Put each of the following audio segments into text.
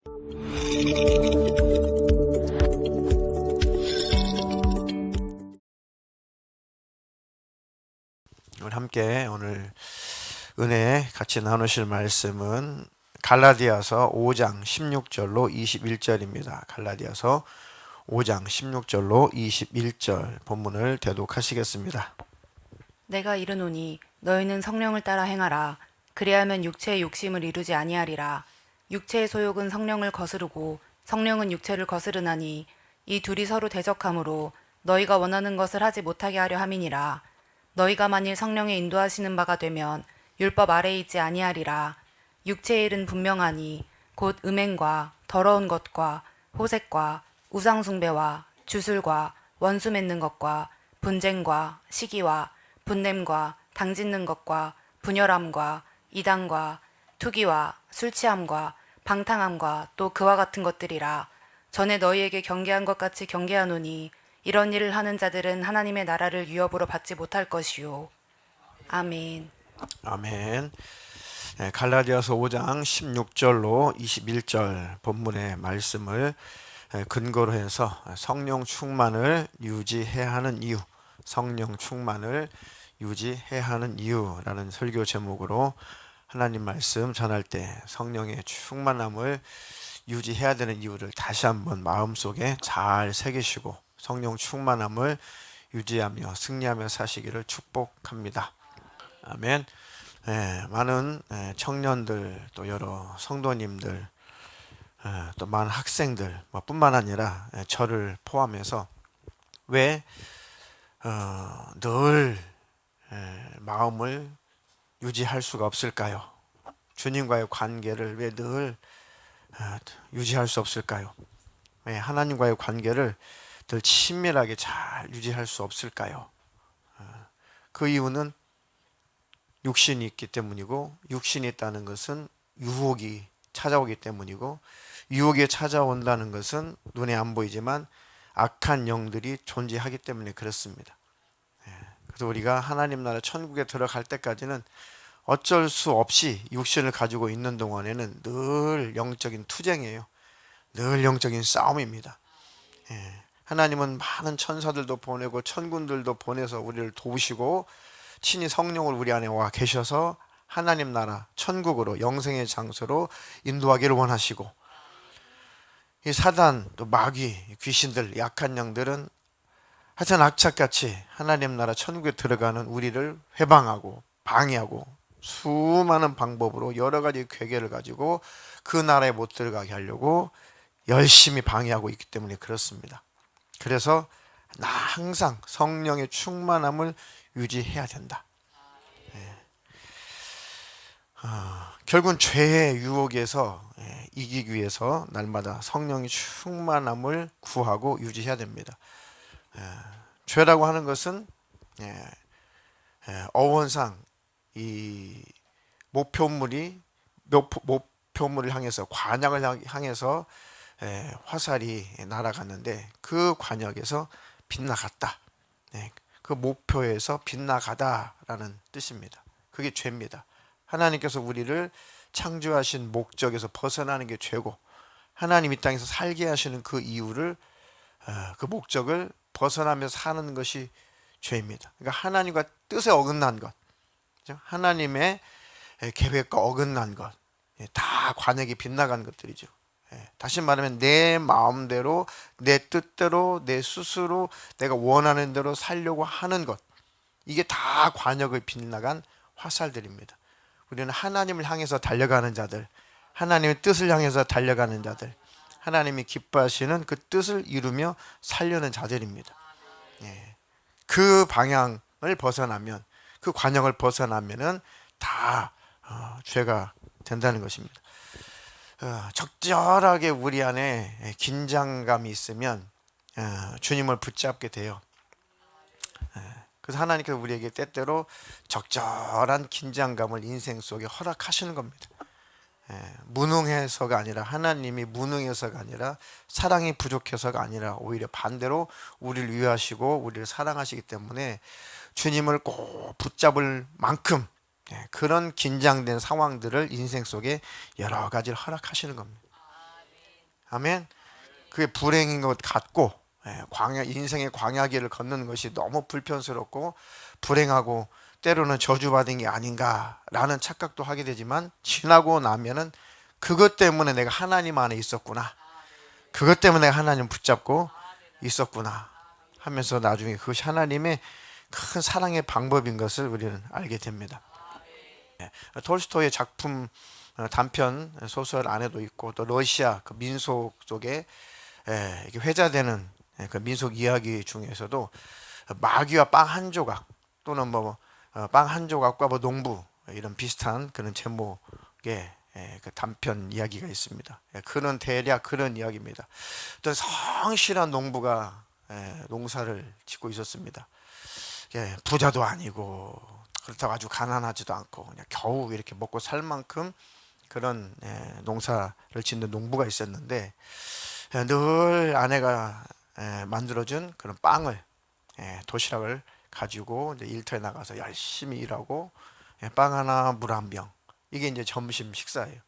우리 함께 오늘 은혜 같이 나누실 말씀은 갈라디아서 5장 16절로 21절입니다. 갈라디아서 5장 16절로 21절 본문을 대독하시겠습니다. 내가 이르노니 너희는 성령을 따라 행하라. 그리하면 육체의 욕심을 이루지 아니하리라. 육체의 소욕은 성령을 거스르고 성령은 육체를 거스르나니 이 둘이 서로 대적하므로 너희가 원하는 것을 하지 못하게 하려 함이니라. 너희가 만일 성령의 인도하시는 바가 되면 율법 아래에 있지 아니하리라. 육체의 일은 분명하니 곧 음행과 더러운 것과 호색과 우상숭배와 주술과 원수 맺는 것과 분쟁과 시기와 분냄과 당짓는 것과 분열함과 이단과 투기와 술취함과 방탕함과 또 그와 같은 것들이라. 전에 너희에게 경계한 것 같이 경계하노니 이런 일을 하는 자들은 하나님의 나라를 유업으로 받지 못할 것이요. 아멘. 아멘. 갈라디아서 5장 16절로 21절 본문의 말씀을 근거로 해서 성령 충만을 유지해야 하는 이유, 성령 충만을 유지해야 하는 이유라는 설교 제목으로 하나님 말씀 전할 때 성령의 충만함을 유지해야 되는 이유를 다시 한번 마음속에 잘 새기시고 성령 충만함을 유지하며 승리하며 사시기를 축복합니다. 아멘. 많은 청년들 또 여러 성도님들 또 많은 학생들 뿐만 아니라 저를 포함해서 왜 늘 마음을 유지할 수가 없을까요? 주님과의 관계를 왜 늘 유지할 수 없을까요? 왜 하나님과의 관계를 늘 친밀하게 잘 유지할 수 없을까요? 그 이유는 육신이 있기 때문이고, 육신이 있다는 것은 유혹이 찾아오기 때문이고, 유혹이 찾아온다는 것은 눈에 안 보이지만 악한 영들이 존재하기 때문에 그렇습니다. 그래서 우리가 하나님 나라 천국에 들어갈 때까지는 어쩔 수 없이 육신을 가지고 있는 동안에는 늘 영적인 투쟁이에요. 늘 영적인 싸움입니다. 하나님은 많은 천사들도 보내고 천군들도 보내서 우리를 도우시고 친히 성령을 우리 안에 와 계셔서 하나님 나라 천국으로 영생의 장소로 인도하기를 원하시고, 이 사단 또 마귀 귀신들 약한 영들은 하여튼 악착같이 하나님 나라 천국에 들어가는 우리를 회방하고 방해하고 수많은 방법으로 여러 가지 괴계를 가지고 그 나라에 못 들어가게 하려고 열심히 방해하고 있기 때문에 그렇습니다. 그래서 나 항상 성령의 충만함을 유지해야 된다. 결국은 죄의 유혹에서 이기기 위해서 날마다 성령의 충만함을 구하고 유지해야 됩니다. 죄라고 하는 것은 어원상 이 목표물을 향해서 관역을 향해서 화살이 날아갔는데 그 관역에서 빗나갔다. 그 목표에서 빗나가다라는 뜻입니다. 그게 죄입니다. 하나님께서 우리를 창조하신 목적에서 벗어나는 게 죄고, 하나님 이 땅에서 살게 하시는 그 이유를 그 목적을 벗어나면서 사는 것이 죄입니다. 그러니까 하나님과 뜻에 어긋난 것, 하나님의 계획과 어긋난 것, 다 관역이 빗나간 것들이죠. 다시 말하면 내 마음대로, 내 뜻대로, 내 스스로 내가 원하는 대로 살려고 하는 것, 이게 다 관역을 빗나간 화살들입니다. 우리는 하나님을 향해서 달려가는 자들, 하나님의 뜻을 향해서 달려가는 자들, 하나님이 기뻐하시는 그 뜻을 이루며 살려는 자들입니다. 그 방향을 벗어나면, 그 관역을 벗어나면은 다 죄가 된다는 것입니다. 적절하게 우리 안에 긴장감이 있으면 주님을 붙잡게 돼요. 그래서 하나님께서 우리에게 때때로 적절한 긴장감을 인생 속에 허락하시는 겁니다. 무능해서가 아니라, 하나님이 무능해서가 아니라, 사랑이 부족해서가 아니라 오히려 반대로 우리를 위하시고 우리를 사랑하시기 때문에 주님을 꼭 붙잡을 만큼 그런 긴장된 상황들을 인생 속에 여러 가지를 허락하시는 겁니다. 아멘. 그게 불행인 것 같고, 인생의 광야길을 걷는 것이 너무 불편스럽고 불행하고 때로는 저주받은 게 아닌가라는 착각도 하게 되지만, 지나고 나면은 그것 때문에 내가 하나님 안에 있었구나, 그것 때문에 내가 하나님 붙잡고 있었구나 하면서 나중에 그것이 하나님의 큰 사랑의 방법인 것을 우리는 알게 됩니다. 톨스토이의 작품, 단편 소설 안에도 있고, 또 러시아 그 민속 속에 이렇게 회자되는 그 민속 이야기 중에서도 마귀와 빵 한 조각, 또는 빵 한 조각과 농부, 이런 비슷한 그런 제목의 그 단편 이야기가 있습니다. 그런 대략 그런 이야기입니다. 어떤 성실한 농부가 농사를 짓고 있었습니다. 부자도 아니고 그렇다고 아주 가난하지도 않고 그냥 겨우 이렇게 먹고 살 만큼 그런 농사를 짓는 농부가 있었는데, 늘 아내가 만들어준 그런 빵을, 도시락을 가지고 이제 일터에 나가서 열심히 일하고, 빵 하나 물 한 병, 이게 이제 점심 식사예요.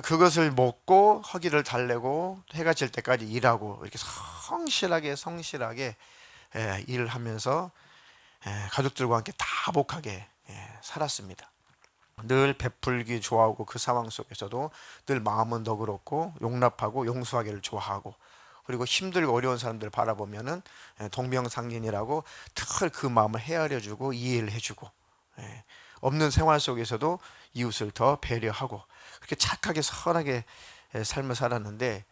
그것을 먹고 허기를 달래고 해가 질 때까지 일하고, 이렇게 성실하게 일을 하면서 가족들과 함께 다복하게 살았습니다. 늘 베풀기 좋아하고, 그 상황 속에서도 늘 마음은 너그럽고 용납하고 용서하기를 좋아하고, 그리고 힘들고 어려운 사람들을 바라보면은 동병상련이라고 늘 그 마음을 헤아려주고 이해를 해주고, 없는 생활 속에서도 이웃을 더 배려하고 그렇게 착하게 선하게 삶을 살았는데,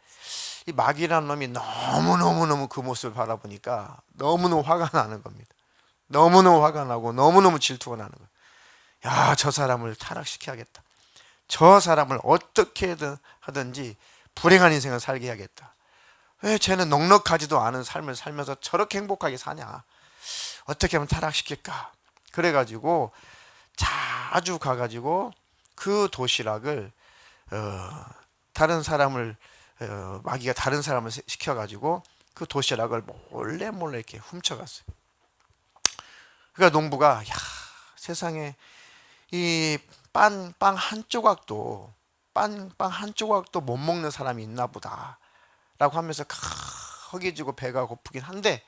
이 마귀라는 놈이 너무너무 그 모습을 바라보니까 너무너무 화가 나는 겁니다. 너무너무 화가 나고 너무너무 질투가 나는 거예요. 야, 저 사람을 타락시켜야겠다. 저 사람을 어떻게든 하든지 불행한 인생을 살게 해야겠다. 왜 쟤는 넉넉하지도 않은 삶을 살면서 저렇게 행복하게 사냐? 어떻게 하면 타락시킬까? 그래가지고 자주 가가지고 그 도시락을 다른 사람을 마귀가 다른 사람을 시켜가지고 그 도시락을 몰래 이렇게 훔쳐갔어요. 그러니까 농부가, 야, 세상에 이 빵 한 조각도 못 먹는 사람이 있나 보다 라고 하면서 허기지고 배가 고프긴 한데,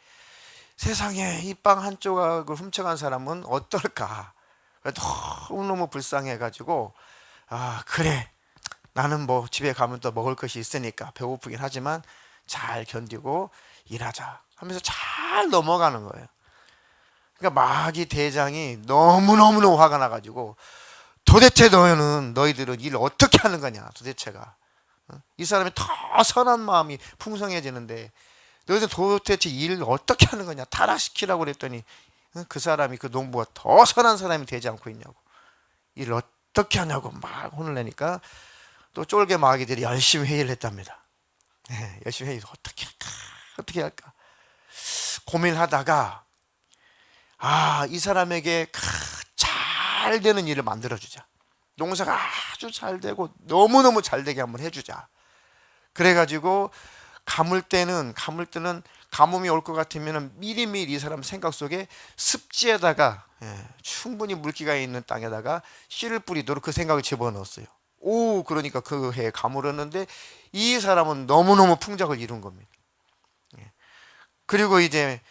세상에 이 빵 한 조각을 훔쳐간 사람은 어떨까? 너무너무 불쌍해가지고, 아, 그래, 나는 집에 가면 또 먹을 것이 있으니까 배고프긴 하지만 잘 견디고 일하자 하면서 잘 넘어가는 거예요. 그러니까 마귀 대장이 너무너무 화가 나가지고, 도대체 너희들은 일을 어떻게 하는 거냐, 도대체가. 이 사람이 더 선한 마음이 풍성해지는데 너희들 도대체 일을 어떻게 하는 거냐, 타락시키라고 그랬더니 그 사람이, 그 농부가 더 선한 사람이 되지 않고 있냐고, 일을 어떻게 하냐고 막 혼을 내니까 또 쫄개 마귀들이 열심히 회의를 했답니다. 열심히 회의, 어떻게 할까 고민하다가, 이 사람에게 잘 되는 일을 만들어주자. 농사가 아주 잘 되고 너무너무 잘 되게 한번 해주자. 그래가지고 가물 때는 가뭄이 올 것 같으면 미리미리 이 사람 생각 속에 습지에다가, 충분히 물기가 있는 땅에다가 씨를 뿌리도록 그 생각을 집어넣었어요. 그러니까 그 해에 가물었는데 이 사람은 너무너무 풍작을 이룬 겁니다. 그리고 이제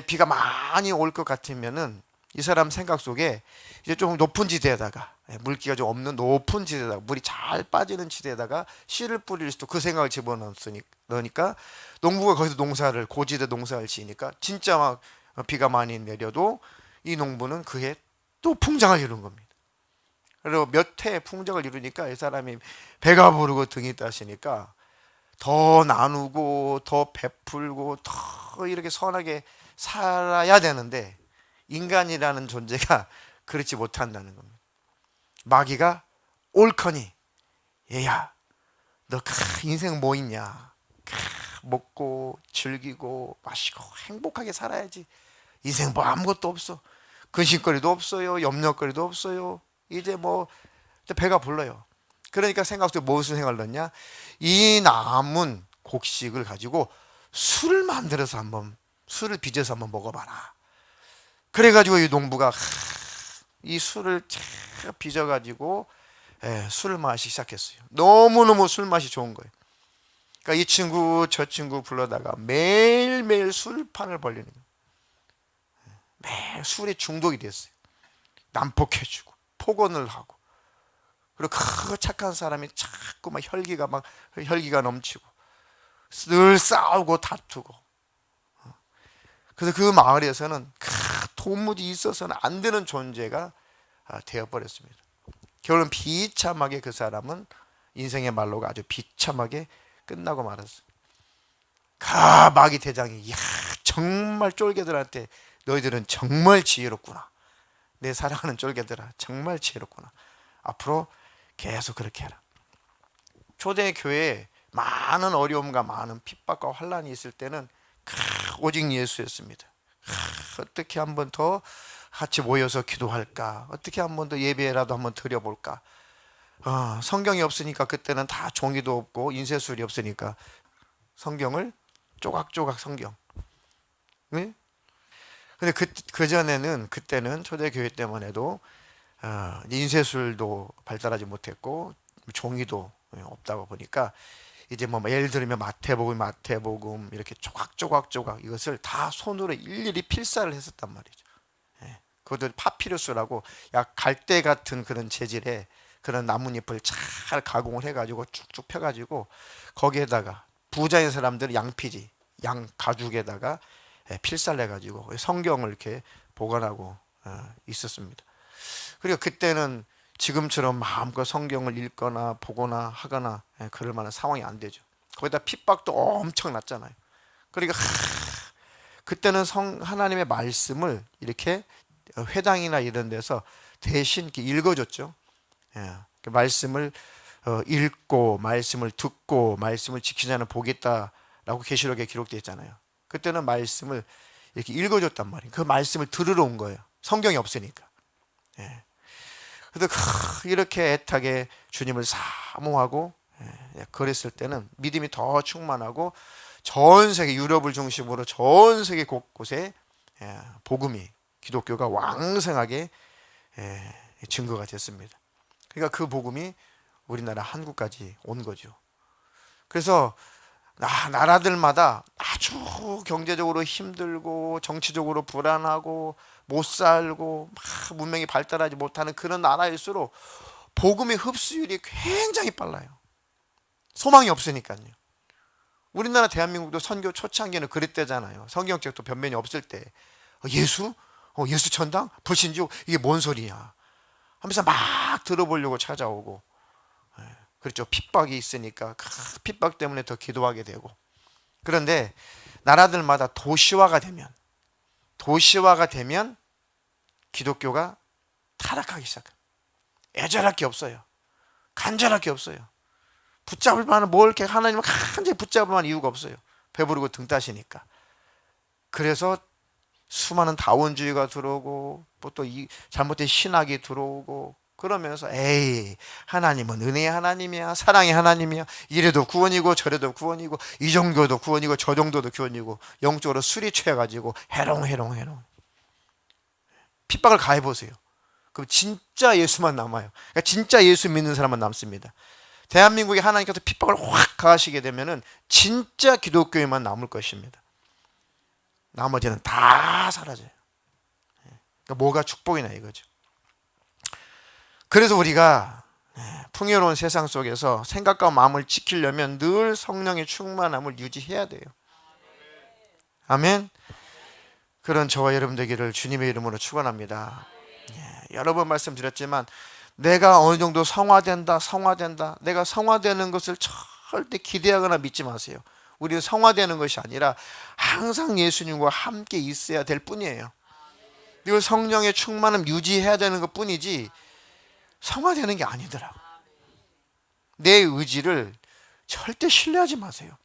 비가 많이 올 것 같으면은 이 사람 생각 속에 이제 좀 높은 지대에다가, 물기가 좀 없는 높은 지대에다가, 물이 잘 빠지는 지대에다가 씨를 뿌릴 수도, 그 생각을 집어넣으니까 농부가 거기서 고지대 농사를 지으니까 진짜 막 비가 많이 내려도 이 농부는 그해 또 풍작을 이룬 겁니다. 그리고 몇 해 풍작을 이루니까 이 사람이 배가 부르고 등이 따시니까 더 나누고 더 베풀고 더 이렇게 선하게 살아야 되는데, 인간이라는 존재가 그렇지 못한다는 겁니다. 마귀가 옳거니, 얘야, 너 인생 뭐 있냐? 먹고 즐기고 마시고 행복하게 살아야지. 인생 아무것도 없어. 근심거리도 없어요. 염려거리도 없어요. 이제 배가 불러요. 그러니까 생각 속에 무슨 생각을 넣냐? 이 남은 곡식을 가지고 술을 만들어서 술을 빚어서 한번 먹어봐라. 그래가지고 이 농부가 이 술을 빚어가지고 술을 마시기 시작했어요. 너무너무 술 맛이 좋은 거예요. 그러니까 이 친구 저 친구 불러다가 매일매일 술판을 벌리는 거예요. 매일 술에 중독이 됐어요. 난폭해지고 폭언을 하고, 그리고 그 착한 사람이 자꾸 막 혈기가 넘치고 늘 싸우고 다투고. 그래서 그 마을에서는 도무지 있어서는 안 되는 존재가 되어버렸습니다. 결론 비참하게 그 사람은 인생의 말로가 아주 비참하게 끝나고 말았어요. 마귀 대장이, 이야, 정말 쫄개들한테 너희들은 정말 지혜롭구나. 내 사랑하는 쫄개들아, 정말 지혜롭구나. 앞으로 계속 그렇게 해라. 초대교회에 많은 어려움과 많은 핍박과 환란이 있을 때는 오직 예수였습니다. 어떻게 한 번 더 같이 모여서 기도할까? 어떻게 한 번 더 예배라도 한번 드려볼까? 성경이 없으니까 그때는 다 종이도 없고 인쇄술이 없으니까 성경을 조각조각 성경. 네? 근데 그때는 초대교회 때만 해도 인쇄술도 발달하지 못했고 종이도 없다고 보니까 이제 뭐 예를 들면 마태복음 이렇게 조각 이것을 다 손으로 일일이 필사를 했었단 말이죠. 그것도 파피루스라고 약 갈대 같은 그런 재질의 그런 나뭇잎을 잘 가공을 해가지고 쭉쭉 펴가지고 거기에다가 부자인 사람들은 양피지, 양 가죽에다가 필사를 해가지고 성경을 이렇게 보관하고 있었습니다. 그리고 그때는 지금처럼 마음껏 성경을 읽거나 보거나 하거나 그럴 만한 상황이 안 되죠. 거기다 핍박도 엄청 났잖아요. 그러니까 그때는 하나님의 말씀을 이렇게 회당이나 이런 데서 대신 이렇게 읽어줬죠. 그 말씀을 읽고 말씀을 듣고 말씀을 지키자는 복이 있다라고 계시록에 기록되어 있잖아요. 그때는 말씀을 이렇게 읽어줬단 말이에요. 그 말씀을 들으러 온 거예요. 성경이 없으니까. 그래서 이렇게 애타게 주님을 사모하고 그랬을 때는 믿음이 더 충만하고 전 세계 유럽을 중심으로 전 세계 곳곳에 복음이, 기독교가 왕성하게 증거가 됐습니다. 그러니까 그 복음이 우리나라 한국까지 온 거죠. 그래서 나라들마다 아주 경제적으로 힘들고 정치적으로 불안하고 못 살고 막 문명이 발달하지 못하는 그런 나라일수록 복음의 흡수율이 굉장히 빨라요. 소망이 없으니까요. 우리나라 대한민국도 선교 초창기에는 그랬대잖아요. 성경책도 변변이 없을 때 예수? 예수 천당? 불신지옥? 이게 뭔 소리야 하면서 막 들어보려고 찾아오고, 그렇죠. 핍박이 있으니까 핍박 때문에 더 기도하게 되고. 그런데 나라들마다 도시화가 되면 기독교가 타락하기 시작합니다. 애절할 게 없어요. 간절할 게 없어요. 붙잡을 만한 뭘 이렇게 하나님을 간절히 붙잡을 만한 이유가 없어요. 배부르고 등 따시니까. 그래서 수많은 다원주의가 들어오고 또 잘못된 신학이 들어오고 그러면서 하나님은 은혜의 하나님이야, 사랑의 하나님이야, 이래도 구원이고 저래도 구원이고 이 정도도 구원이고 저 정도도 구원이고 영적으로 술이 취해가지고 해롱 핍박을 가해보세요. 그럼 진짜 예수만 남아요. 그러니까 진짜 예수 믿는 사람만 남습니다. 대한민국에 하나님께서 핍박을 확 가하시게 되면은 진짜 기독교에만 남을 것입니다. 나머지는 다 사라져요. 그러니까 뭐가 축복이냐 이거죠. 그래서 우리가 풍요로운 세상 속에서 생각과 마음을 지키려면 늘 성령의 충만함을 유지해야 돼요. 아멘. 그런 저와 여러분 되기를 주님의 이름으로 축원합니다. 여러 번 말씀드렸지만 내가 어느 정도 성화된다 내가 성화되는 것을 절대 기대하거나 믿지 마세요. 우리는 성화되는 것이 아니라 항상 예수님과 함께 있어야 될 뿐이에요. 늘 성령의 충만함 유지해야 되는 것 뿐이지 성화되는 게 아니더라고. 내 의지를 절대 신뢰하지 마세요.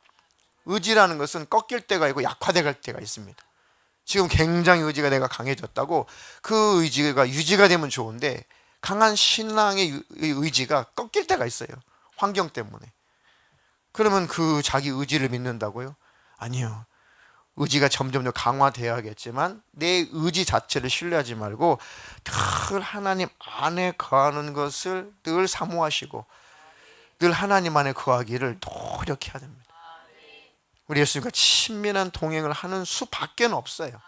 의지라는 것은 꺾일 때가 있고 약화될 때가 있습니다. 지금 굉장히 의지가 내가 강해졌다고 그 의지가 유지가 되면 좋은데 강한 신앙의 의지가 꺾일 때가 있어요. 환경 때문에. 그러면 그 자기 의지를 믿는다고요? 아니요. 의지가 점점 더 강화되어야겠지만 내 의지 자체를 신뢰하지 말고 늘 하나님 안에 거하는 것을 늘 사모하시고 늘 하나님 안에 거하기를 노력해야 됩니다. 우리 예수님과 친밀한 동행을 하는 수밖에 없어요.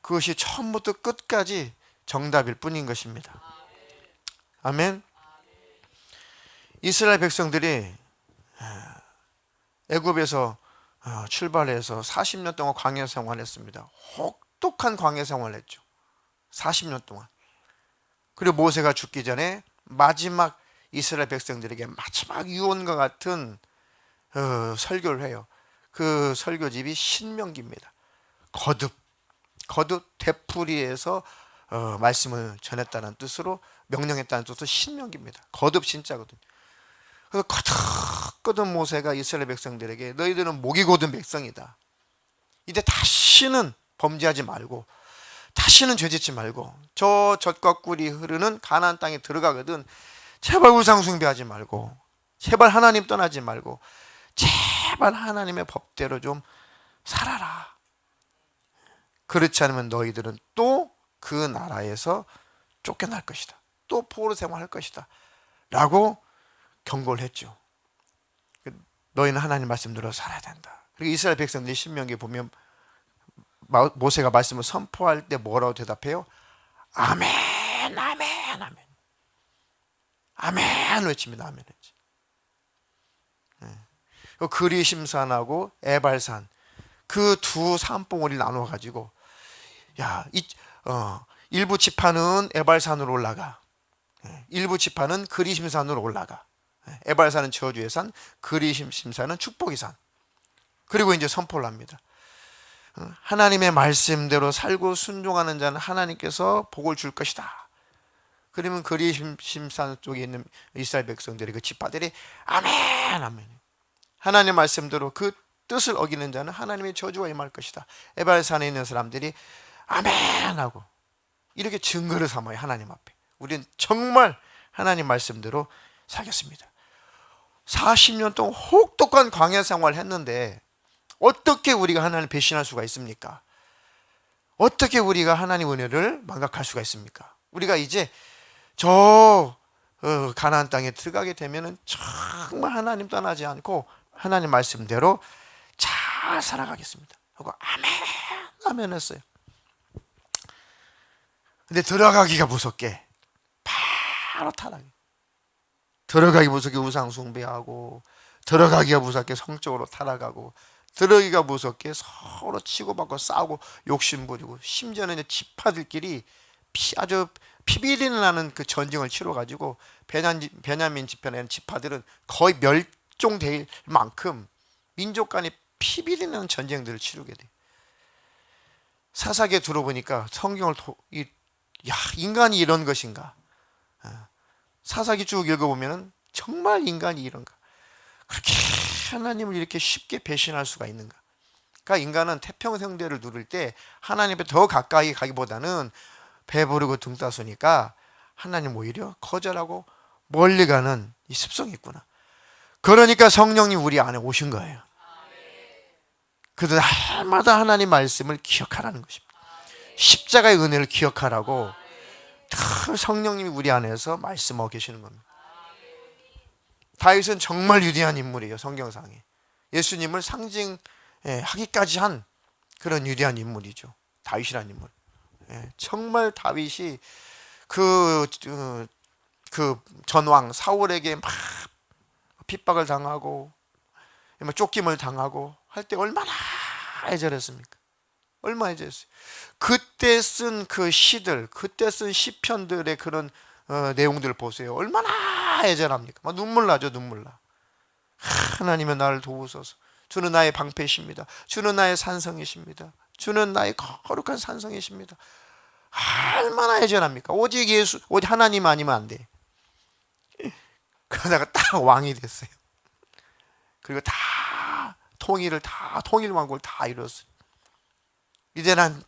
그것이 처음부터 끝까지 정답일 뿐인 것입니다. 아멘. 이스라엘 백성들이 애굽에서 출발해서 40년 동안 광야 생활했습니다. 혹독한 광야 생활을 했죠. 40년 동안. 그리고 모세가 죽기 전에 마지막 이스라엘 백성들에게 마지막 유언과 같은 설교를 해요. 그 설교집이 신명기입니다. 거듭 되풀이해서 말씀을 전했다는 뜻으로, 명령했다는 뜻으로 신명기입니다. 거듭 신자거든요. 그래서 거듭 모세가 이스라엘 백성들에게 너희들은 목이 곧은 백성이다. 이제 다시는 범죄하지 말고, 다시는 죄짓지 말고, 저 젖과 꿀이 흐르는 가나안 땅에 들어가거든 제발 우상 숭배하지 말고, 제발 하나님 떠나지 말고, 제발 하나님의 법대로 좀 살아라. 그렇지 않으면 너희들은 또 그 나라에서 쫓겨날 것이다. 또 포로 생활할 것이다. 라고 경고를 했죠. 너희는 하나님 말씀대로 살아야 된다. 그리고 이스라엘 백성들이 신명기에 보면 모세가 말씀을 선포할 때 뭐라고 대답해요? 아멘, 아멘, 아멘. 아멘 외칩니다. 아멘 외치. 그리심산하고 에발산, 그 두 산봉우리를 나누어 가지고, 일부 지파는 에발산으로 올라가, 일부 지파는 그리심산으로 올라가. 에발산은 저주의 산, 그리심산은 축복의 산. 그리고 이제 선포를 합니다. 하나님의 말씀대로 살고 순종하는 자는 하나님께서 복을 줄 것이다. 그러면 그리심산 쪽에 있는 이스라엘 백성들이, 그 지파들이 아멘, 아멘. 하나님의 말씀대로 그 뜻을 어기는 자는 하나님의 저주가 임할 것이다. 에발산에 있는 사람들이 아멘 하고 이렇게 증거를 삼아요. 하나님 앞에 우리는 정말 하나님 말씀대로 살겠습니다. 40년 동안 혹독한 광야 생활을 했는데 어떻게 우리가 하나님을 배신할 수가 있습니까? 어떻게 우리가 하나님 은혜를 망각할 수가 있습니까? 우리가 이제 저 가나안 땅에 들어가게 되면은 정말 하나님 떠나지 않고 하나님 말씀대로 잘 살아가겠습니다 하고 아멘 아멘 했어요. 근데 들어가기가 무섭게 바로 타락해. 들어가기 무섭게 우상 숭배하고, 들어가기가 무섭게 성적으로 타락하고, 들어가기가 무섭게 서로 치고받고 싸우고 욕심 부리고, 심지어는 이제 지파들끼리 아주 피비린내 나는 그 전쟁을 치러 가지고 베냐민 지파의 지파들은 거의 멸종될 만큼 민족 간의 피비린내 나는 전쟁들을 치르게 돼. 사사기에 들어보니까 성경을 인간이 이런 것인가? 사사기 쭉 읽어보면 정말 인간이 이런가? 그렇게 하나님을 이렇게 쉽게 배신할 수가 있는가? 그러니까 인간은 태평성대를 누릴 때 하나님 앞에 더 가까이 가기보다는 배부르고 등 따스니까 하나님 오히려 거절하고 멀리 가는 이 습성이 있구나. 그러니까 성령님 우리 안에 오신 거예요. 그래서 날마다 하나님 말씀을 기억하라는 것입니다. 십자가의 은혜를 기억하라고 성령님이 우리 안에서 말씀하고 계시는 겁니다. 다윗은 정말 위대한 인물이에요. 성경상에 예수님을 상징하기까지 한 그런 위대한 인물이죠. 다윗이라는 인물. 정말 다윗이 그 전왕 사울에게 막 핍박을 당하고 쫓김을 당하고 할 때 얼마나 애절했습니까? 얼마나 애절했어요. 그때 쓴 그 시들, 그때 쓴 시편들의 그런 내용들을 보세요. 얼마나 애절합니까? 막 눈물 나죠. 눈물 나. 하나님은 나를 도우소서. 주는 나의 방패이십니다. 주는 나의 산성이십니다. 주는 나의 거룩한 산성이십니다. 얼마나 애절합니까? 오직 하나님 아니면 안 돼. 그러다가 딱 왕이 됐어요. 그리고 통일왕국을 다 이뤘어요. 이제는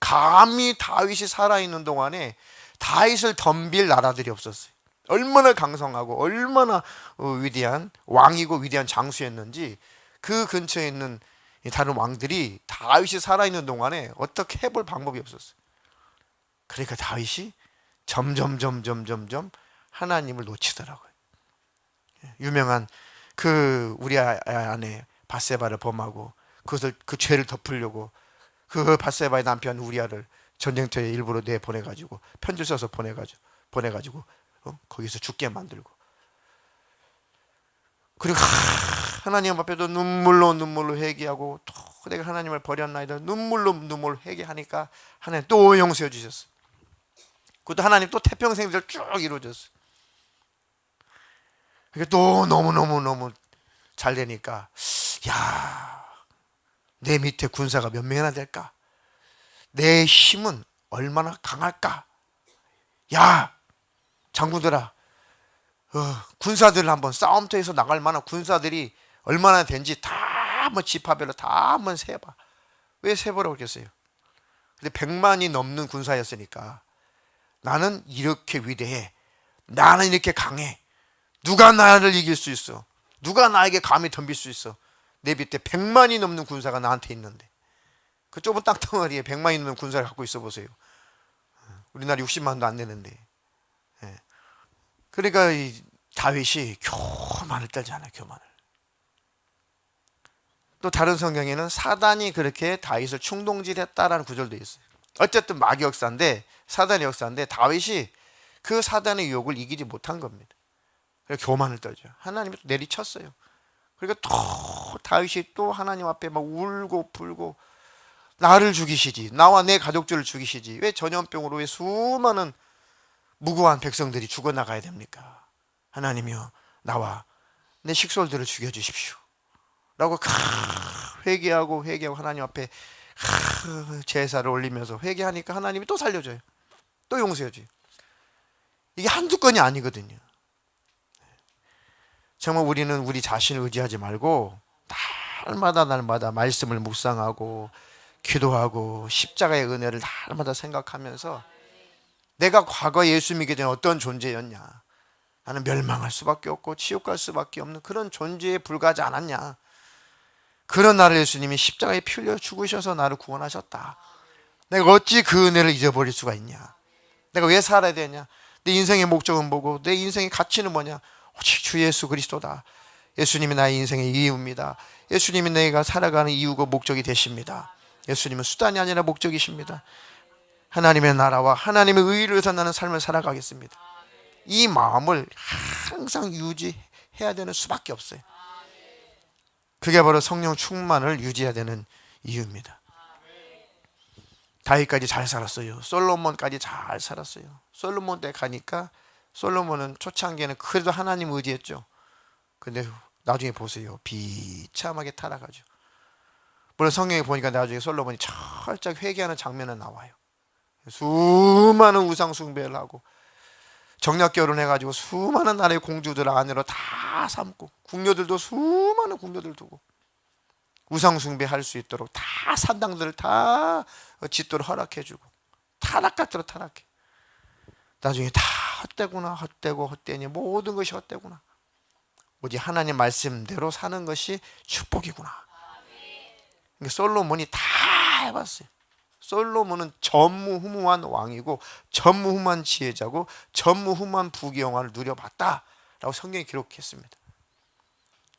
감히 다윗이 살아있는 동안에 다윗을 덤빌 나라들이 없었어요. 얼마나 강성하고 얼마나 위대한 왕이고 위대한 장수였는지 그 근처에 있는 다른 왕들이 다윗이 살아있는 동안에 어떻게 해볼 방법이 없었어요. 그러니까 다윗이 점점 하나님을 놓치더라고요. 유명한 그 우리 안에 밧세바를 범하고 그것을 그 죄를 덮으려고 그 밧세바의 남편 우리아를 전쟁터에 일부러 내보내가지고 편지 써서 보내가지고 거기서 죽게 만들고, 그리고 하나님 앞에도 눈물로 회개하고, 또 내가 하나님을 버렸나이다 눈물로 회개하니까 하나님 또 용서해 주셨어. 그것도 하나님 또 태평생들 쭉 이루어졌어. 그게 또 너무 잘 되니까, 야, 내 밑에 군사가 몇 명이나 될까? 내 힘은 얼마나 강할까? 야, 장군들아, 군사들 한번 싸움터에서 나갈 만한 군사들이 얼마나 된지 다 한번 지파별로 다 한번 세봐. 왜 세보라고 그랬어요? 근데 100만이 넘는 군사였으니까, 나는 이렇게 위대해, 나는 이렇게 강해, 누가 나를 이길 수 있어, 누가 나에게 감히 덤빌 수 있어. 내 밑에 100만이 넘는 군사가 나한테 있는데, 그 좁은 땅덩어리에 100만이 넘는 군사를 갖고 있어 보세요. 우리나라 60만도 안 되는데. 그러니까 이 다윗이 교만을 떨잖아요. 교만을. 또 다른 성경에는 사단이 그렇게 다윗을 충동질했다라는 구절도 있어요. 어쨌든 마귀 역사인데, 사단의 역사인데, 다윗이 그 사단의 유혹을 이기지 못한 겁니다. 그래서 교만을 떨죠. 하나님이 또 내리쳤어요. 그러니까 또 다윗이 또 하나님 앞에 막 울고 불고, 나를 죽이시지, 나와 내 가족들을 죽이시지, 왜 전염병으로 왜 수많은 무고한 백성들이 죽어나가야 됩니까? 하나님이여, 나와 내 식솔들을 죽여주십시오 라고 회개하고 하나님 앞에 제사를 올리면서 회개하니까 하나님이 또 살려줘요. 또 용서해줘요. 이게 한두 건이 아니거든요. 정말 우리는 우리 자신을 의지하지 말고 날마다 말씀을 묵상하고 기도하고 십자가의 은혜를 날마다 생각하면서, 내가 과거 예수 믿기 전에 어떤 존재였냐, 나는 멸망할 수밖에 없고 지옥 갈 수밖에 없는 그런 존재에 불과하지 않았냐, 그런 나를 예수님이 십자가에 피 흘려 죽으셔서 나를 구원하셨다, 내가 어찌 그 은혜를 잊어버릴 수가 있냐, 내가 왜 살아야 되냐, 내 인생의 목적은 뭐고 내 인생의 가치는 뭐냐, 오직 주 예수 그리스도다. 예수님이 나의 인생의 이유입니다. 예수님이 내가 살아가는 이유고 목적이 되십니다. 예수님은 수단이 아니라 목적이십니다. 하나님의 나라와 하나님의 의를 위해서 나는 삶을 살아가겠습니다. 이 마음을 항상 유지해야 되는 수밖에 없어요. 그게 바로 성령 충만을 유지해야 되는 이유입니다. 다윗까지 잘 살았어요. 솔로몬까지 잘 살았어요. 솔로몬 때 가니까, 솔로몬은 초창기에는 그래도 하나님 의지했죠. 근데 나중에 보세요, 비참하게 타락하죠. 물론 성경에 보니까 나중에 솔로몬이 철저히 회개하는 장면은 나와요. 수많은 우상 숭배를 하고 정략 결혼해가지고 수많은 나라의 공주들 안으로 다 삼고, 궁녀들도 수많은 궁녀들 두고 우상 숭배할 수 있도록 다 산당들을 다 짓도록 허락해주고, 타락같도록 타락해. 나중에 다 헛되니 모든 것이 헛되구나, 오직 하나님 말씀대로 사는 것이 축복이구나. 그러니까 솔로몬이 다 해봤어요. 솔로몬은 전무후무한 왕이고 전무후무한 지혜자고 전무후무한 부귀영화를 누려봤다라고 성경이 기록했습니다.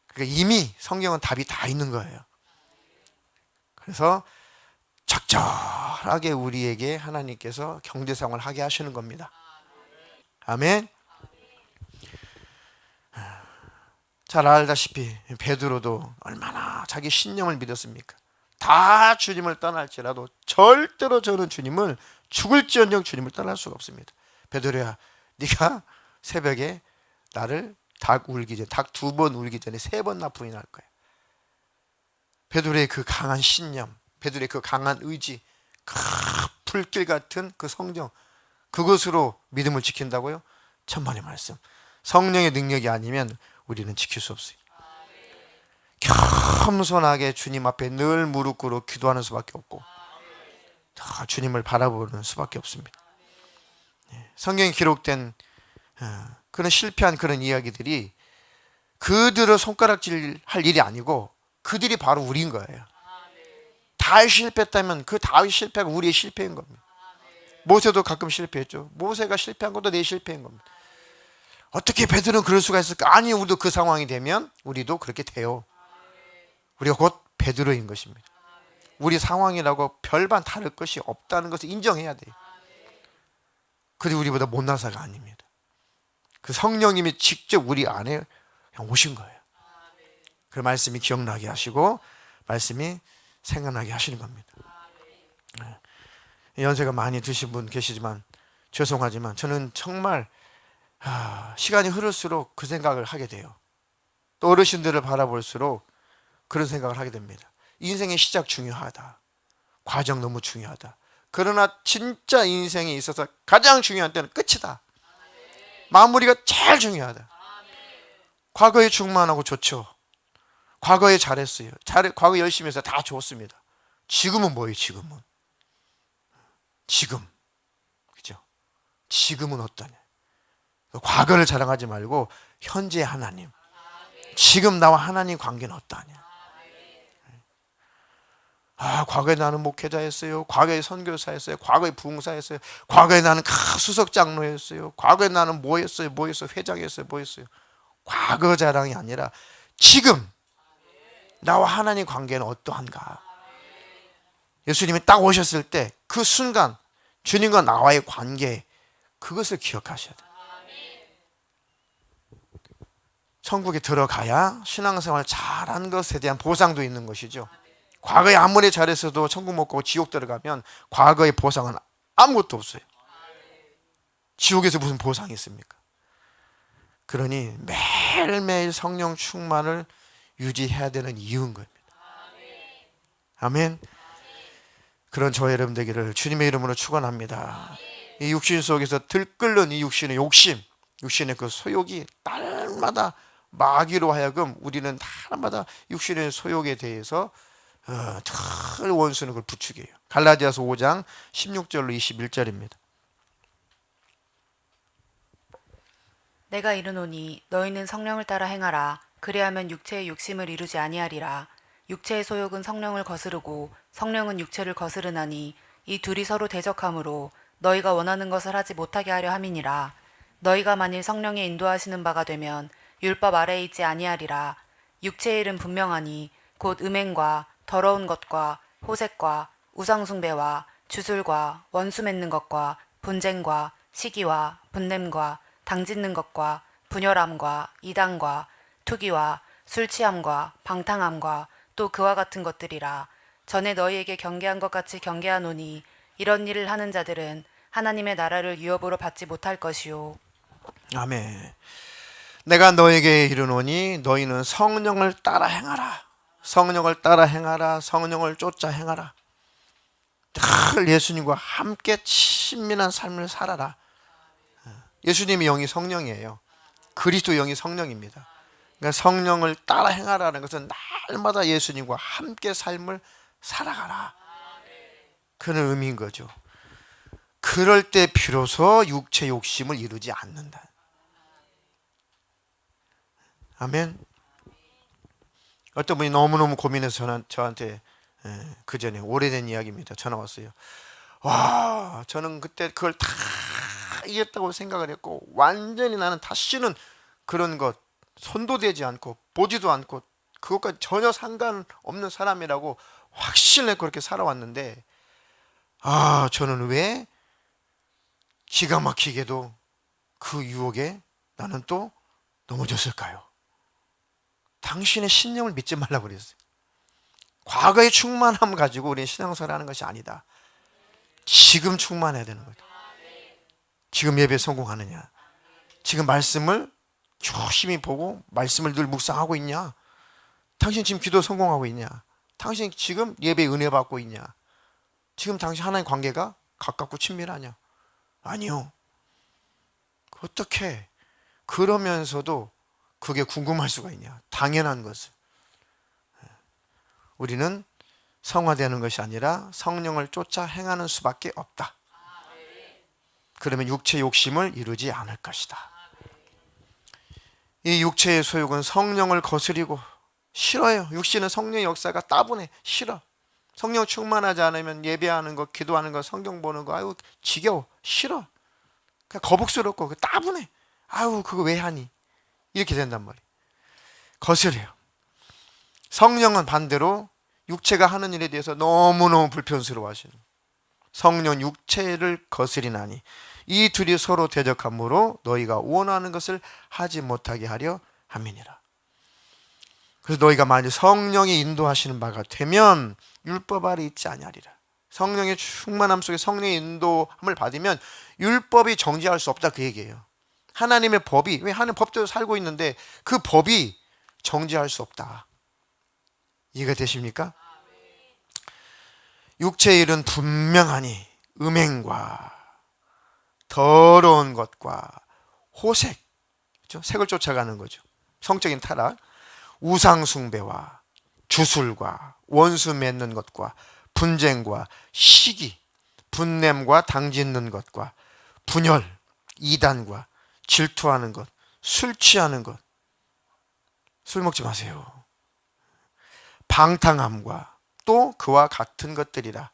그러니까 이미 성경은 답이 다 있는 거예요. 그래서 적절하게 우리에게 하나님께서 경제생활을 하게 하시는 겁니다. 아멘. 잘 알다시피 베드로도 얼마나 자기 신념을 믿었습니까? 다 주님을 떠날지라도 절대로 저는 주님을, 죽을지언정 주님을 떠날 수가 없습니다. 베드로야, 네가 새벽에 나를 닭 울기 전에, 닭 2번 울기 전에 3번 나 부인할 거야. 베드로의 그 강한 신념, 베드로의 그 강한 의지, 그 불길 같은 그 성령, 그것으로 믿음을 지킨다고요? 천만의 말씀. 성령의 능력이 아니면 우리는 지킬 수 없어요. 겸손하게 주님 앞에 늘 무릎 꿇고 기도하는 수밖에 없고, 주님을 바라보는 수밖에 없습니다. 성경에 기록된 그런 실패한 그런 이야기들이 그들을 손가락질 할 일이 아니고 그들이 바로 우리인 거예요. 다윗 실패했다면 그 다윗 실패가 우리의 실패인 겁니다. 모세도 가끔 실패했죠. 모세가 실패한 것도 내 실패인 겁니다. 어떻게 베드로는 그럴 수가 있을까? 아니, 우리도 그 상황이 되면 우리도 그렇게 돼요. 우리가 곧 베드로인 것입니다. 우리 상황이라고 별반 다를 것이 없다는 것을 인정해야 돼요. 그들이 우리보다 못나사가 아닙니다. 그 성령님이 직접 우리 안에 그냥 오신 거예요. 그 말씀이 기억나게 하시고 말씀이 생각나게 하시는 겁니다. 연세가 많이 드신 분 계시지만 죄송하지만 저는 정말 시간이 흐를수록 그 생각을 하게 돼요. 또 어르신들을 바라볼수록 그런 생각을 하게 됩니다. 인생의 시작 중요하다. 과정 너무 중요하다. 그러나 진짜 인생에 있어서 가장 중요한 때는 끝이다. 마무리가 제일 중요하다. 과거에 충만하고 좋죠. 과거에 잘했어요. 과거에 열심히 해서 다 좋습니다. 지금은 뭐예요? 지금. 그죠? 지금은 어떠냐? 과거를 자랑하지 말고 현재 하나님. 지금 나와 하나님 관계는 어떠하냐? 과거에 나는 목회자였어요. 과거에 선교사였어요. 과거에 부흥사였어요. 과거에 나는 수석 장로였어요. 과거에 나는 뭐였어요? 회장했어요. 뭐였어요? 과거 자랑이 아니라 지금 나와 하나님 관계는 어떠한가? 예수님이 딱 오셨을 때 그 순간 주님과 나와의 관계 그것을 기억하셔야 돼요. 천국에 들어가야 신앙생활 잘한 것에 대한 보상도 있는 것이죠. 과거에 아무리 잘했어도 천국 못 가고 지옥 들어가면 과거의 보상은 아무것도 없어요. 지옥에서 무슨 보상이 있습니까? 그러니 매일매일 성령 충만을 유지해야 되는 이유인 겁니다. 아멘. 그런 저와 여러분 되기를 주님의 이름으로 축원합니다. 이 육신 속에서 들끓는 이 육신의 욕심, 육신의 그 소욕이 날마다 마귀로 하여금 우리는 날마다 육신의 소욕에 대해서 늘 원수는 그걸 부추겨요. 갈라디아서 5장 16절로 21절입니다. 내가 이르노니 너희는 성령을 따라 행하라. 그리하면 육체의 욕심을 이루지 아니하리라. 육체의 소욕은 성령을 거스르고 성령은 육체를 거스르나니 이 둘이 서로 대적하므로 너희가 원하는 것을 하지 못하게 하려 함이니라. 너희가 만일 성령의 인도하시는 바가 되면 율법 아래에 있지 아니하리라. 육체의 일은 분명하니 곧 음행과 더러운 것과 호색과 우상숭배와 주술과 원수 맺는 것과 분쟁과 시기와 분냄과 당짓는 것과 분열함과 이단과 투기와 술취함과 방탕함과 또 그와 같은 것들이라. 전에 너희에게 경계한 것 같이 경계하노니 이런 일을 하는 자들은 하나님의 나라를 유업으로 받지 못할 것이요. 아멘. 내가 너에게 이르노니 너희는 성령을 따라 행하라. 성령을 따라 행하라. 성령을 쫓아 행하라. 늘 예수님과 함께 친밀한 삶을 살아라. 예수님의 영이 성령이에요. 그리스도 영이 성령입니다. 그러니까 성령을 따라 행하라는 것은 날마다 예수님과 함께 삶을 살아가라. 그런 의미인 거죠. 그럴 때 비로소 육체 욕심을 이루지 않는다. 아멘. 어떤 분이 너무너무 고민해서 저한테 그 전에 오래된 이야기입니다. 전화 왔어요. 와, 저는 그때 그걸 다 이겼다고 생각을 했고 완전히 나는 다시는 그런 것 손도 대지 않고 보지도 않고 그것과 전혀 상관없는 사람이라고 확신을 그렇게 살아왔는데 저는 왜 기가 막히게도 그 유혹에 나는 또 넘어졌을까요? 당신의 신념을 믿지 말라고 그랬어요. 과거의 충만함 가지고 우리는 신앙생활을 하는 것이 아니다. 지금 충만해야 되는 거다. 지금 예배에 성공하느냐? 지금 말씀을 조심히 보고 말씀을 늘 묵상하고 있냐? 당신 지금 기도 성공하고 있냐? 당신 지금 예배에 은혜 받고 있냐? 지금 당신 하나님 관계가 가깝고 친밀하냐? 아니요. 어떻게 그러면서도 그게 궁금할 수가 있냐? 당연한 것을. 우리는 성화되는 것이 아니라 성령을 쫓아 행하는 수밖에 없다. 그러면 육체의 욕심을 이루지 않을 것이다. 이 육체의 소욕은 성령을 거스리고 싫어요. 육신은 성령의 역사가 따분해. 싫어. 성령 충만하지 않으면 예배하는 거, 기도하는 거, 성경 보는 거 아유 지겨워. 싫어. 그냥 거북스럽고 따분해. 아유 그거 왜 하니? 이렇게 된단 말이에요. 거스려요. 성령은 반대로 육체가 하는 일에 대해서 너무너무 불편스러워 하시는, 성령 육체를 거스리나니 이 둘이 서로 대적함으로 너희가 원하는 것을 하지 못하게 하려 함이니라. 그래서 너희가 만일 성령이 인도하시는 바가 되면 율법 아래 있지 아니하리라. 성령의 충만함 속에 성령의 인도함을 받으면 율법이 정죄할 수 없다, 그 얘기예요. 하나님의 법이, 왜 하나님 법대로 살고 있는데 그 법이 정죄할 수 없다. 이해가 되십니까? 육체의 일은 분명하니 음행과 더러운 것과 호색, 그렇죠? 색을 쫓아가는 거죠. 성적인 타락, 우상 숭배와 주술과 원수 맺는 것과 분쟁과 시기, 분냄과 당짓는 것과 분열, 이단과 질투하는 것, 술 취하는 것, 술 먹지 마세요. 방탕함과 또 그와 같은 것들이라.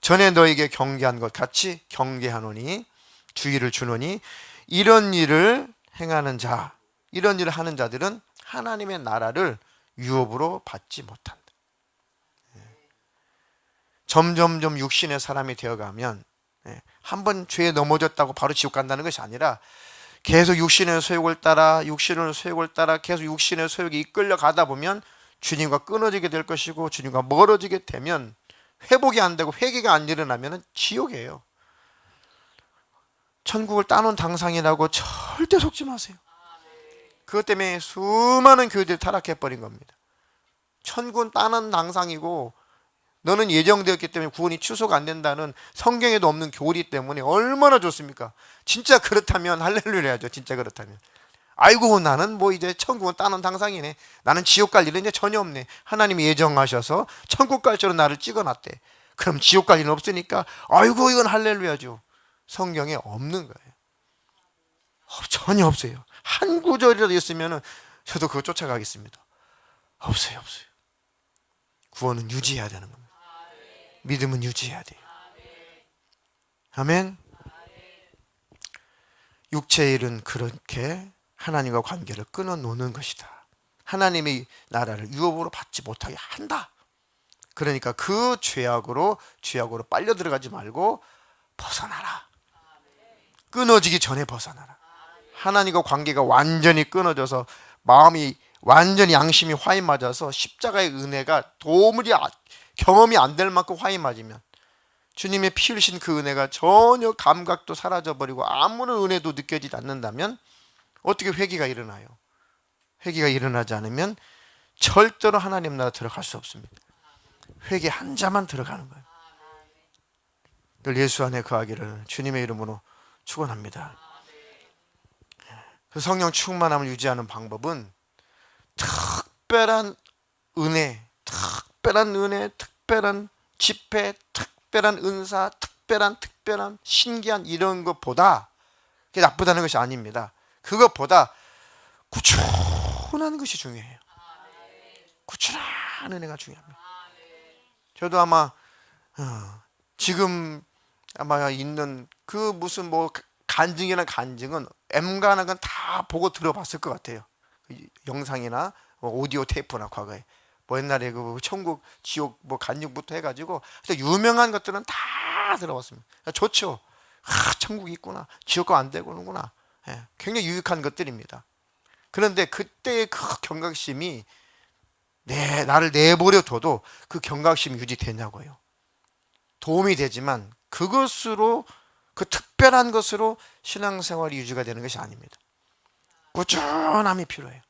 전에 너에게 경계한 것 같이 경계하노니, 주의를 주노니, 이런 일을 행하는 자, 이런 일을 하는 자들은 하나님의 나라를 유업으로 받지 못한다. 점점점 육신의 사람이 되어가면 한번 죄에 넘어졌다고 바로 지옥 간다는 것이 아니라 계속 육신의 소욕을 따라 계속 육신의 소욕이 이끌려 가다 보면 주님과 끊어지게 될 것이고, 주님과 멀어지게 되면 회복이 안 되고 회개가 안 일어나면 지옥이에요. 천국을 따놓은 당상이라고 절대 속지 마세요. 그것 때문에 수많은 교회들이 타락해버린 겁니다. 천국은 따놓은 당상이고 너는 예정되었기 때문에 구원이 취소가 안 된다는 성경에도 없는 교리 때문에 얼마나 좋습니까? 진짜 그렇다면 할렐루야 해야죠. 진짜 그렇다면. 아이고, 나는 뭐 이제 천국은 따놓은 당상이네, 나는 지옥 갈 일은 이제 전혀 없네. 하나님이 예정하셔서 천국 갈 줄로 나를 찍어놨대. 그럼 지옥 갈 일은 없으니까 아이고 이건 할렐루야죠. 성경에 없는 거예요. 전혀 없어요. 한 구절이라도 있으면 저도 그거 쫓아가겠습니다. 없어요. 구원은 유지해야 되는 겁니다. 믿음은 유지해야 돼요. 아멘. 육체의 일은 그렇게 하나님과 관계를 끊어놓는 것이다. 하나님의 나라를 유업으로 받지 못하게 한다. 그러니까 그 죄악으로 빨려 들어가지 말고 벗어나라. 끊어지기 전에 벗어나라. 하나님과 관계가 완전히 끊어져서 마음이 완전히 양심이 화이 맞아서 십자가의 은혜가 도무지 경험이 안 될 만큼 화이 맞으면, 주님의 피 흘리신 그 은혜가 전혀 감각도 사라져버리고 아무런 은혜도 느껴지지 않는다면 어떻게 회개가 일어나요? 회개가 일어나지 않으면 절대로 하나님 나라 들어갈 수 없습니다. 회개 한 자만 들어가는 거예요. 늘 예수 안에 거하기를 주님의 이름으로 축원합니다. 그 성령 충만함을 유지하는 방법은 특별한 은혜, 특별한 집회, 특별한 은사, 특별한 신기한 이런 것보다, 그게 나쁘다는 것이 아닙니다. 그것보다 꾸준한 것이 중요해요. 꾸준한 은혜가 중요합니다. 저도 아마 지금 아마 있는 그 무슨 뭐 간증은 엠가는 건 다 보고 들어봤을 것 같아요. 영상이나 오디오 테이프나 과거에 뭐 옛날에 그 천국 지옥 뭐 간증부터 해가지고 유명한 것들은 다 들어봤습니다. 좋죠. 천국이 있구나, 지옥가 안 되고는구나. 굉장히 유익한 것들입니다. 그런데 그때의 그 경각심이 나를 내버려 둬도 그 경각심이 유지되냐고요. 도움이 되지만 그것으로, 그 특별한 것으로 신앙생활이 유지가 되는 것이 아닙니다. 꾸준함이 필요해요.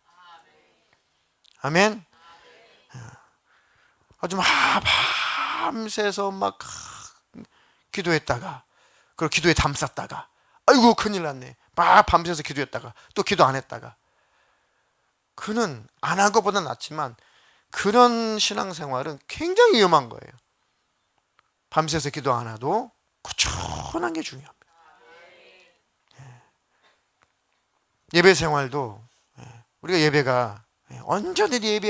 아멘. 아주 밤새서 막 기도했다가, 그리고 기도에 담쌌다가 아이고 큰일 났네, 막 밤새서 기도했다가 또 기도 안 했다가, 그는 안 한 것보다 낫지만 그런 신앙생활은 굉장히 위험한 거예요. 밤새서 기도 안 하도 꾸준한 게 중요합니다. 예배 생활도 우리가 예배가 언제든지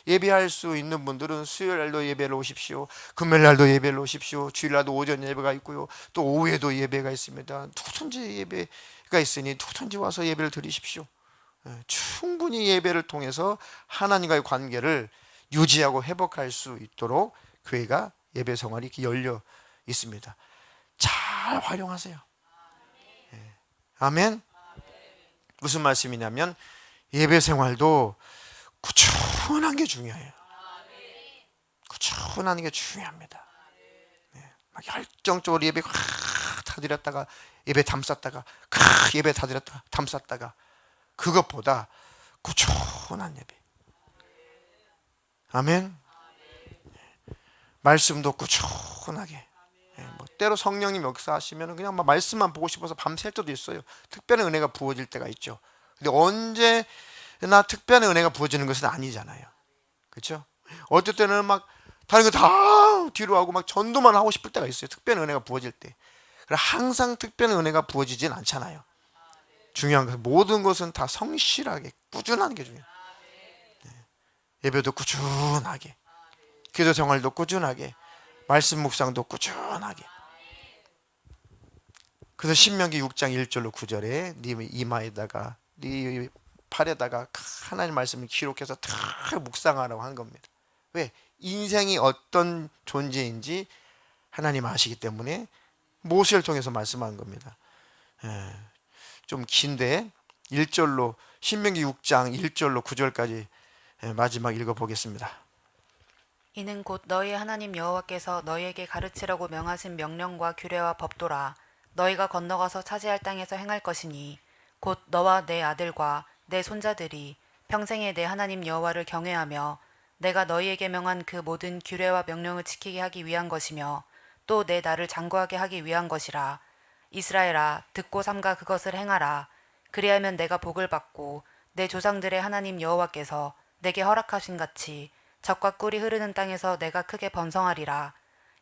예배할 수 있는 분들은 수요일 날도 예배를 오십시오. 금요일 날도 예배를 오십시오. 주일 날도 오전 예배가 있고요. 또 오후에도 예배가 있습니다. 누구든지 예배가 있으니 누구든지 와서 예배를 드리십시오. 충분히 예배를 통해서 하나님과의 관계를 유지하고 회복할 수 있도록 교회가 예배 생활이 이렇게 열려 있습니다. 잘 활용하세요. 아멘. 무슨 말씀이냐면 예배 생활도 꾸준한 게 중요해요. 꾸준한 게 중요합니다. 막 열정적으로 예배 다 드렸다가 예배 담쌌다가 예배 다 드렸다가 담쌌다가 그것보다 꾸준한 예배. 아멘. 말씀도 꾸준하게. 뭐 때로 성령님 역사하시면 그냥 막 말씀만 보고 싶어서 밤샐 때도 있어요. 특별한 은혜가 부어질 때가 있죠. 근데 언제나 특별한 은혜가 부어지는 것은 아니잖아요. 그렇죠? 어떨 때는 막 다른 거 다 뒤로 하고 막 전도만 하고 싶을 때가 있어요. 특별한 은혜가 부어질 때. 그러나 항상 특별한 은혜가 부어지진 않잖아요. 중요한 것은 모든 것은 다 성실하게 꾸준한 게 중요해요. 예배도 꾸준하게, 기도 생활도 꾸준하게, 말씀 묵상도 꾸준하게. 그래서 신명기 6장 1절로 9절에 네 이마에다가 네 팔에다가 하나님 말씀을 기록해서 다 묵상하라고 하는 겁니다. 왜? 인생이 어떤 존재인지 하나님 아시기 때문에 모세를 통해서 말씀한 겁니다. 좀 긴데 1절로 신명기 6장 1절로 9절까지 마지막 읽어보겠습니다. 이는 곧 너희 하나님 여호와께서 너희에게 가르치라고 명하신 명령과 규례와 법도라. 너희가 건너가서 차지할 땅에서 행할 것이니 곧 너와 내 아들과 내 손자들이 평생에 내 하나님 여호와를 경외하며 내가 너희에게 명한 그 모든 규례와 명령을 지키게 하기 위한 것이며 또 내 나를 장구하게 하기 위한 것이라. 이스라엘아, 듣고 삼가 그것을 행하라. 그리하면 내가 복을 받고 내 조상들의 하나님 여호와께서 내게 허락하신 같이 젖과 꿀이 흐르는 땅에서 내가 크게 번성하리라.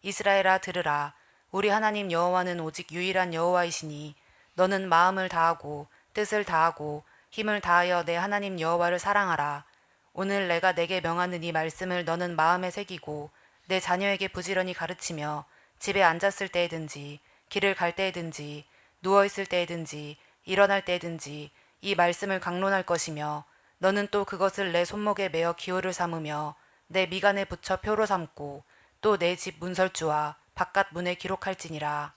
이스라엘아, 들으라. 우리 하나님 여호와는 오직 유일한 여호와이시니 너는 마음을 다하고 뜻을 다하고 힘을 다하여 내 하나님 여호와를 사랑하라. 오늘 내가 내게 명하는 이 말씀을 너는 마음에 새기고 내 자녀에게 부지런히 가르치며 집에 앉았을 때에든지 길을 갈 때에든지 누워있을 때에든지 일어날 때에든지 이 말씀을 강론할 것이며 너는 또 그것을 내 손목에 메어 기호를 삼으며 내 미간에 붙여 표로 삼고 또 내 집 문설주와 바깥 문에 기록할지니라.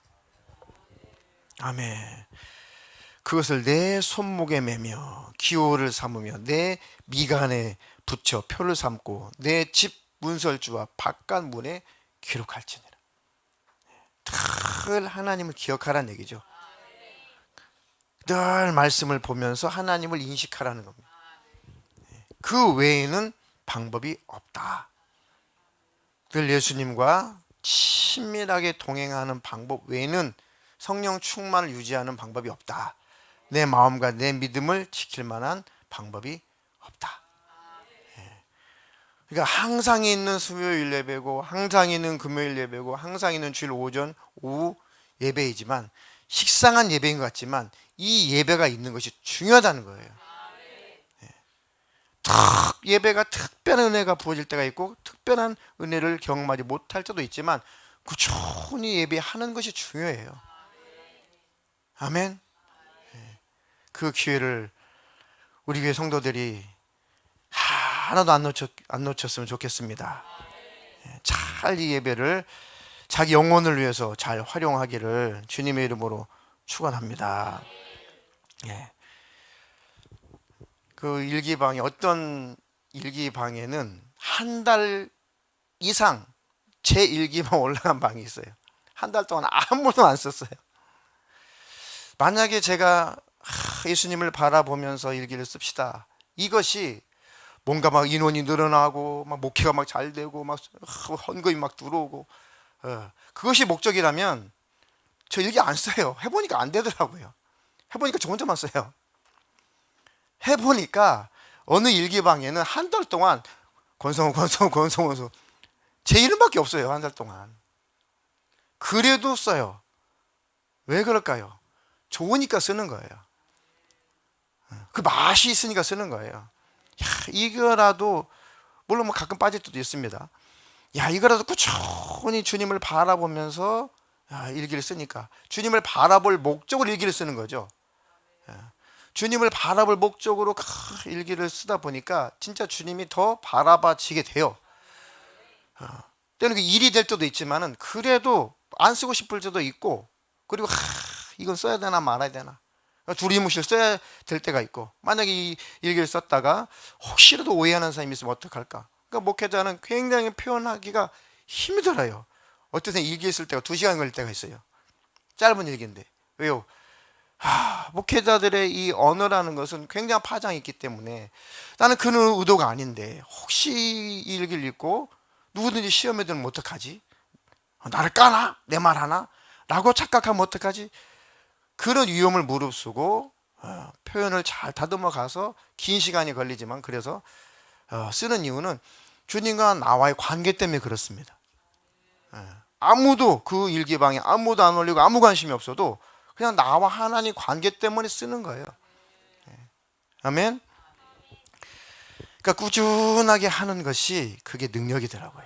아멘. 그것을 내 손목에 매며 기호를 삼으며 내 미간에 붙여 표를 삼고 내 집 문설주와 바깥 문에 기록할지니라. 늘 하나님을 기억하라는 얘기죠. 늘 말씀을 보면서 하나님을 인식하라는 겁니다. 그 외에는 방법이 없다. 늘 예수님과 친밀하게 동행하는 방법 외에는 성령 충만을 유지하는 방법이 없다. 내 마음과 내 믿음을 지킬 만한 방법이 없다. 그러니까 항상 있는 수요일 예배고 항상 있는 금요일 예배고 항상 있는 주일 오전 오후 예배이지만 식상한 예배인 것 같지만 이 예배가 있는 것이 중요하다는 거예요. 예배가 특별한 은혜가 부어질 때가 있고 특별한 은혜를 경험하지 못할 때도 있지만 꾸준히 예배하는 것이 중요해요. 아멘. 그 기회를 우리 교회 성도들이 하나도 안 놓쳤으면 좋겠습니다. 잘 이 예배를 자기 영혼을 위해서 잘 활용하기를 주님의 이름으로 축원합니다. 그 일기방에 어떤 일기방에는 한 달 이상 제 일기방 올라간 방이 있어요. 한 달 동안 아무도 안 썼어요. 만약에 제가 예수님을 바라보면서 일기를 씁시다. 이것이 뭔가 막 인원이 늘어나고 막 목회가 막 잘 되고 막 헌금이 막 들어오고 그것이 목적이라면 저 일기 안 써요. 해보니까 안 되더라고요. 해보니까 저 혼자만 써요. 해보니까 어느 일기방에는 한 달 동안 권성호 제 이름밖에 없어요. 한 달 동안. 그래도 써요. 왜 그럴까요? 좋으니까 쓰는 거예요. 그 맛이 있으니까 쓰는 거예요. 야, 이거라도 물론 뭐 가끔 빠질 때도 있습니다. 야, 이거라도 꾸준히 주님을 바라보면서 일기를 쓰니까 주님을 바라볼 목적으로 일기를 쓰는 거죠. 주님을 바라볼 목적으로 일기를 쓰다 보니까 진짜 주님이 더 바라봐지게 돼요. 때는 그 일이 될 때도 있지만은 그래도 안 쓰고 싶을 때도 있고, 그리고 이건 써야 되나 말아야 되나, 두리뭉실 써야 될 때가 있고, 만약에 이 일기를 썼다가 혹시라도 오해하는 사람이 있으면 어떡할까. 그러니까 목회자는 굉장히 표현하기가 힘들어요. 어떤 사람이 일기 쓸 때가 2시간 걸릴 때가 있어요. 짧은 일기인데. 왜요? 목회자들의 이 언어라는 것은 굉장한 파장이 있기 때문에 나는 그런 의도가 아닌데 혹시 이 일기를 읽고 누구든지 시험에 들면 어떡하지? 나를 까나? 내 말 하나? 라고 착각하면 어떡하지? 그런 위험을 무릅쓰고 표현을 잘 다듬어 가서 긴 시간이 걸리지만 그래서 쓰는 이유는 주님과 나와의 관계 때문에 그렇습니다. 아무도 그 일기방에 아무도 안 올리고 아무 관심이 없어도 그냥 나와 하나님 관계 때문에 쓰는 거예요. 아멘. 그러니까 꾸준하게 하는 것이 그게 능력이더라고요.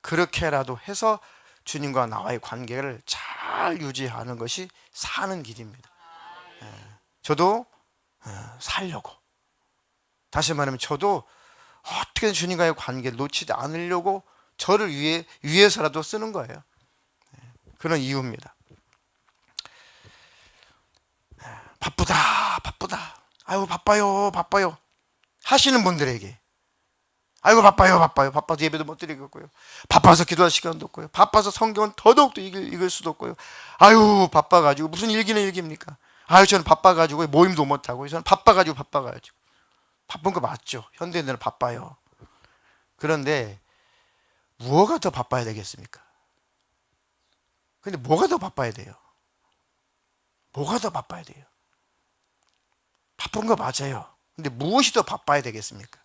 그렇게라도 해서 주님과 나와의 관계를 잘 유지하는 것이 사는 길입니다. 저도 살려고, 다시 말하면 저도 어떻게든 주님과의 관계를 놓치지 않으려고 저를 위해서라도 쓰는 거예요. 그런 이유입니다. 바쁘다. 아유 바빠요 하시는 분들에게, 아이고 바빠요 바빠서 예배도 못 드리겠고요, 바빠서 기도할 시간도 없고요, 바빠서 성경은 더더욱도 읽을 수도 없고요, 아유 바빠가지고 무슨 일기는 일기입니까? 아유 저는 바빠가지고 모임도 못하고, 저는 바빠가지고 바쁜 거 맞죠? 현대인들은 바빠요. 그런데 무엇가 더 바빠야 되겠습니까? 근데 뭐가 더 바빠야 돼요? 뭐가 더 바빠야 돼요? 바쁜 거 맞아요. 근데 무엇이 더 바빠야 되겠습니까?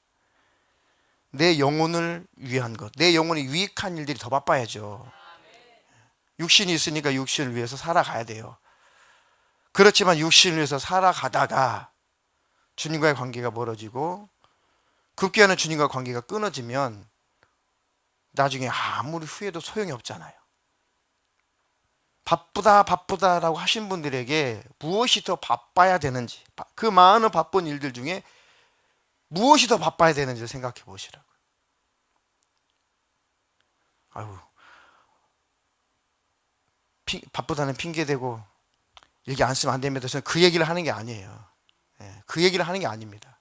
내 영혼을 위한 것, 내 영혼이 유익한 일들이 더 바빠야죠. 육신이 있으니까 육신을 위해서 살아가야 돼요. 그렇지만 육신을 위해서 살아가다가 주님과의 관계가 멀어지고 급기야는 주님과 관계가 끊어지면 나중에 아무리 후회도 소용이 없잖아요. 바쁘다라고 하신 분들에게 무엇이 더 바빠야 되는지, 그 많은 바쁜 일들 중에 무엇이 더 바빠야 되는지 생각해 보시라고요. 바쁘다는 핑계대고 일기 안 쓰면 안 됩니다. 저는 그 얘기를 하는 게 아니에요. 그 얘기를 하는 게 아닙니다.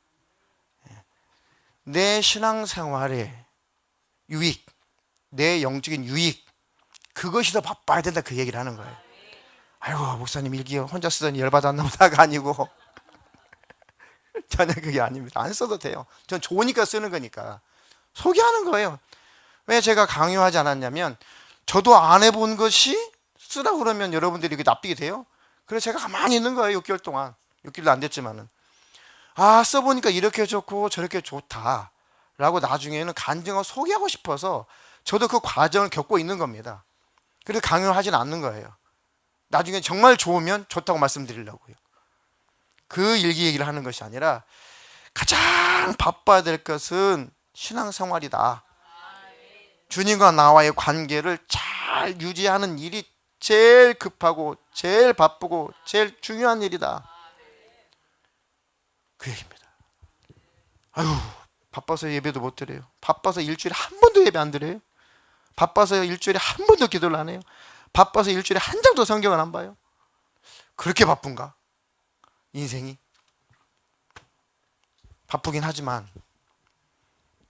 내 신앙생활의 유익, 내 영적인 유익, 그것이 더 바빠야 된다, 그 얘기를 하는 거예요. 아이고 목사님 일기 혼자 쓰더니 열받았나 보다가 아니고 전혀 그게 아닙니다. 안 써도 돼요. 전 좋으니까 쓰는 거니까 소개하는 거예요. 왜 제가 강요하지 않았냐면, 저도 안 해본 것이 쓰라고 그러면 여러분들이 이게 납득이 돼요? 그래서 제가 가만히 있는 거예요. 6개월 동안. 6개월도 안 됐지만은, 써보니까 이렇게 좋고 저렇게 좋다 라고 나중에는 간증하고 소개하고 싶어서 저도 그 과정을 겪고 있는 겁니다. 그래서 강요하지는 않는 거예요. 나중에 정말 좋으면 좋다고 말씀드리려고요. 그 일기 얘기를 하는 것이 아니라 가장 바빠야 될 것은 신앙생활이다. 주님과 나와의 관계를 잘 유지하는 일이 제일 급하고 제일 바쁘고 제일 중요한 일이다, 그 얘기입니다. 아유 바빠서 예배도 못 드려요. 바빠서 일주일에 한 번도 예배 안 드려요. 바빠서 일주일에 한 번도 기도를 안 해요. 바빠서 일주일에 한 장도 성경을 안 봐요. 그렇게 바쁜가? 인생이 바쁘긴 하지만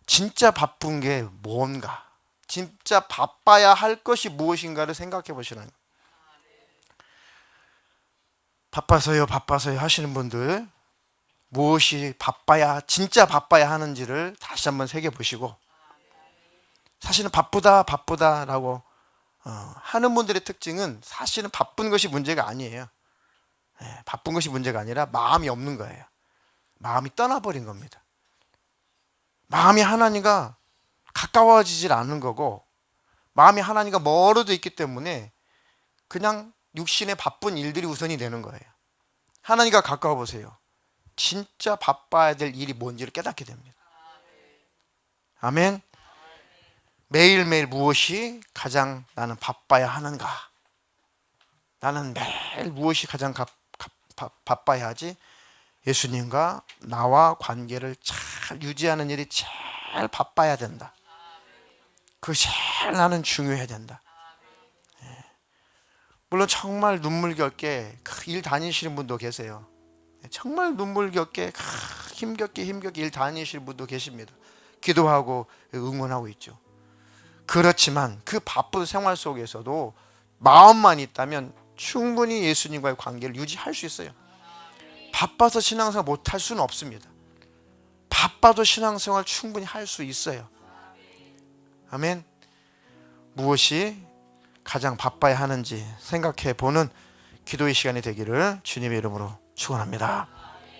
진짜 바쁜 게 뭔가, 진짜 바빠야 할 것이 무엇인가를 생각해 보시는 거예요. 바빠서요 하시는 분들, 무엇이 진짜 바빠야 하는지를 다시 한번 새겨보시고, 사실은 바쁘다라고 하는 분들의 특징은 사실은 바쁜 것이 문제가 아니에요. 바쁜 것이 문제가 아니라 마음이 없는 거예요. 마음이 떠나버린 겁니다. 마음이 하나님과 가까워지질 않는 거고, 마음이 하나님과 멀어져 있기 때문에 그냥 육신의 바쁜 일들이 우선이 되는 거예요. 하나님과 가까워 보세요. 진짜 바빠야 될 일이 뭔지를 깨닫게 됩니다. 아멘. 매일매일 무엇이 가장 나는 바빠야 하는가? 나는 매일 무엇이 가장 바빠야지 예수님과 나와 관계를 잘 유지하는 일이 제일 바빠야 된다. 그것이 제일 나는 중요해야 된다. 물론 정말 눈물겹게 일 다니시는 분도 계세요. 정말 눈물겹게 힘겹게 일 다니시는 분도 계십니다. 기도하고 응원하고 있죠. 그렇지만 그 바쁜 생활 속에서도 마음만 있다면 충분히 예수님과의 관계를 유지할 수 있어요. 바빠서 신앙생활 못할 수는 없습니다. 바빠도 신앙생활 충분히 할 수 있어요. 아멘. 무엇이 가장 바빠야 하는지 생각해 보는 기도의 시간이 되기를 주님의 이름으로 축원합니다.